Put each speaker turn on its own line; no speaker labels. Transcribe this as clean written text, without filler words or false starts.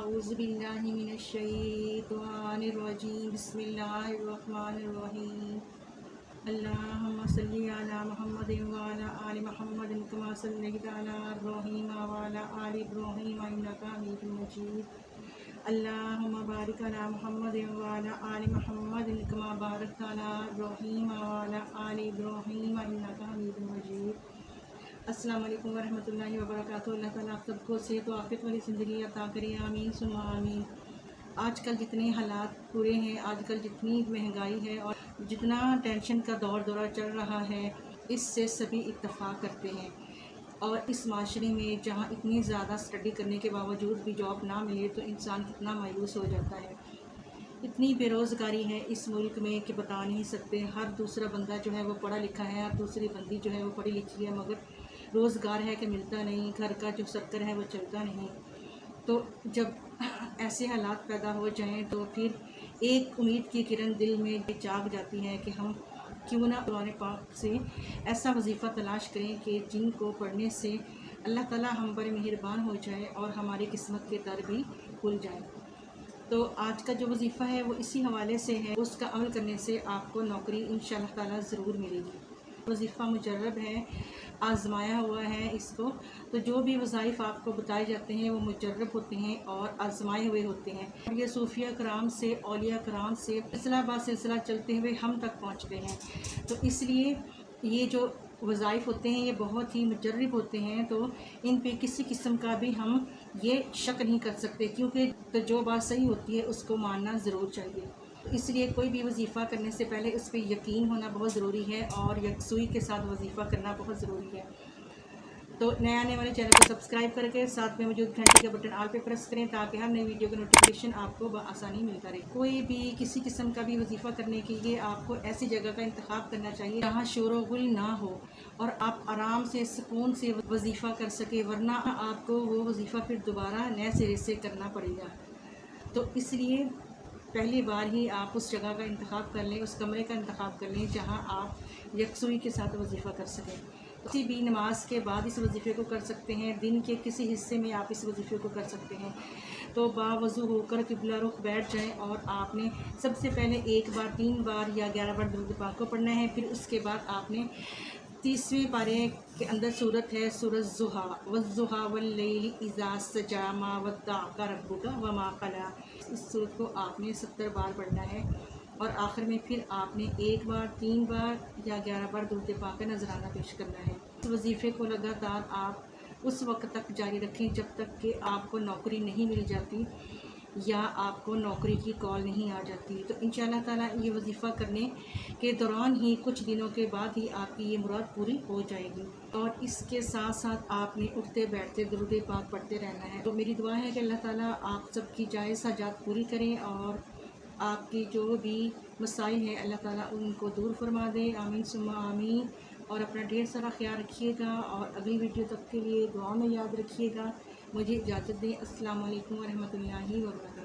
औज़ुबिल्लाहि मिनश्शैतानिर्रजीम बिस्मिल्लाहिर्रहमानिर्रहीम अल्लाहुम्मा सल्लि अला मुहम्मदिन व अला आलि मुहम्मदिन कमा सल्लैता अला इब्राहीम व अला आलि इब्राहीम इन्नका हमीदुम मजीद अल्लाहुम्मा बारिक अला मुहम्मदिन व अला आलि मुहम्मदिन कमा बारकता अला इब्राहीम व अला आलि इब्राहीम इन्नका हमीदुम मजीद। अस्सलाम वालेकुम वरहमतुल्लाहि वबरकातुहू। अल्लाह ताला आप सबको सेहत व आफियत वाली ज़िंदगी अता करे, आमीन सुम्मा आमीन। आजकल जितने हालात बुरे हैं, आजकल जितनी महंगाई है और जितना टेंशन का दौरा चल रहा है, इससे सभी इत्तफ़ाक़ करते हैं। और इस माशरे में जहाँ इतनी ज़्यादा स्टडी करने के बावजूद भी जॉब ना मिले तो इंसान कितना मायूस हो जाता है। इतनी बेरोज़गारी है इस मुल्क में कि बता नहीं सकते। हर दूसरा बंदा जो है वो पढ़ा लिखा है, हर दूसरी बंदी जो है वो पढ़ी लिखी है, मगर रोज़गार है कि मिलता नहीं, घर का जो सर्कल है वो चलता नहीं। तो जब ऐसे हालात पैदा हो जाएं तो फिर एक उम्मीद की किरण दिल में जाग जाती है कि हम क्यों ना कुरान पाक से ऐसा वजीफ़ा तलाश करें कि जिनको पढ़ने से अल्लाह ताला हम पर मेहरबान हो जाए और हमारी किस्मत के दर भी खुल जाए। तो आज का जो वजीफ़ा है वो इसी हवाले से है। उसका अमल करने से आपको नौकरी इंशाअल्लाह ताला ज़रूर मिलेगी। वजीफ़ा मुजर्रब है, आज़माया हुआ है इसको। तो जो भी वज़ाइफ़ आपको बताए जाते हैं वो मुजर्रब होते हैं और आज़माए हुए होते हैं। और ये सूफिया कराम से, औलिया कराम से सिलसिला बा सिलसिला चलते हुए हम तक पहुँचते हैं। तो इसलिए ये जो वज़ाइफ़ होते हैं ये बहुत ही मुजर्रब होते हैं। तो इन पे किसी किस्म का भी हम ये शक नहीं कर सकते, क्योंकि तो जो बात सही होती है उसको मानना ज़रूर चाहिए। इसलिए कोई भी वजीफ़ा करने से पहले उस पर यकीन होना बहुत ज़रूरी है और यकसुई के साथ वजीफ़ा करना बहुत ज़रूरी है। तो नए आने वाले चैनल को सब्सक्राइब करके साथ में मौजूद घंटी का बटन ऑल पे प्रेस करें ताकि हर नई वीडियो का नोटिफिकेशन आपको बआसानी मिलता रहे। कोई भी किसी किस्म का भी वजीफ़ा करने के लिए आपको ऐसी जगह का इंतखाब करना चाहिए जहाँ शोर गुल ना हो और आप आराम से सुकून से वजीफ़ा कर सके, वरना आपको वो वजीफ़ा फिर दोबारा नए सिरे से करना पड़ेगा। तो इसलिए पहली बार ही आप उस जगह का इंतखाब कर लें, उस कमरे का इंतखाब कर लें जहां आप यकसुई के साथ वजीफ़ा कर सकें। किसी भी नमाज के बाद इस वजीफ़े को कर सकते हैं, दिन के किसी हिस्से में आप इस वजीफ़े को कर सकते हैं। तो बावज़ू होकर किबला रुख बैठ जाएं और आपने सबसे पहले 1 बार, 3 बार या 11 बार दुरूद पाक को पढ़ना है। फिर उसके बाद आपने 30वें पारे के अंदर सूरत है सूरत ज़ुहा, वज़्ज़ुहा वल्लैलि इज़ा सजा मा वद्दअका रब्बुका वमा क़ला। इस सूरत को आपने 70 बार पढ़ना है और आखिर में फिर आपने 1 बार, 3 बार या 11 बार दुरूद पाक का नजराना पेश करना है। इस वजीफ़े को लगातार आप उस वक्त तक जारी रखें जब तक कि आपको नौकरी नहीं मिल जाती या आपको नौकरी की कॉल नहीं आ जाती। तो इंशाअल्लाह ताला ये वजीफ़ा करने के दौरान ही कुछ दिनों के बाद ही आपकी ये मुराद पूरी हो जाएगी। और इसके साथ साथ आपने उठते बैठते दुरूद पाक पढ़ते रहना है। तो मेरी दुआ है कि अल्लाह ताला आप सबकी जायज़ हाजात पूरी करें और आपकी जो भी मसाइल हैं अल्लाह ताला उनको दूर फरमा दे, आमीन सुम्मा आमीन। और अपना ढेर सारा ख्याल रखिएगा और अगली वीडियो तक के लिए दुआ में याद रखिएगा। मुझे इजाज़त दें। अस्सलाम वालेकुम वरहमतुल्लाहि वबरकातुहू।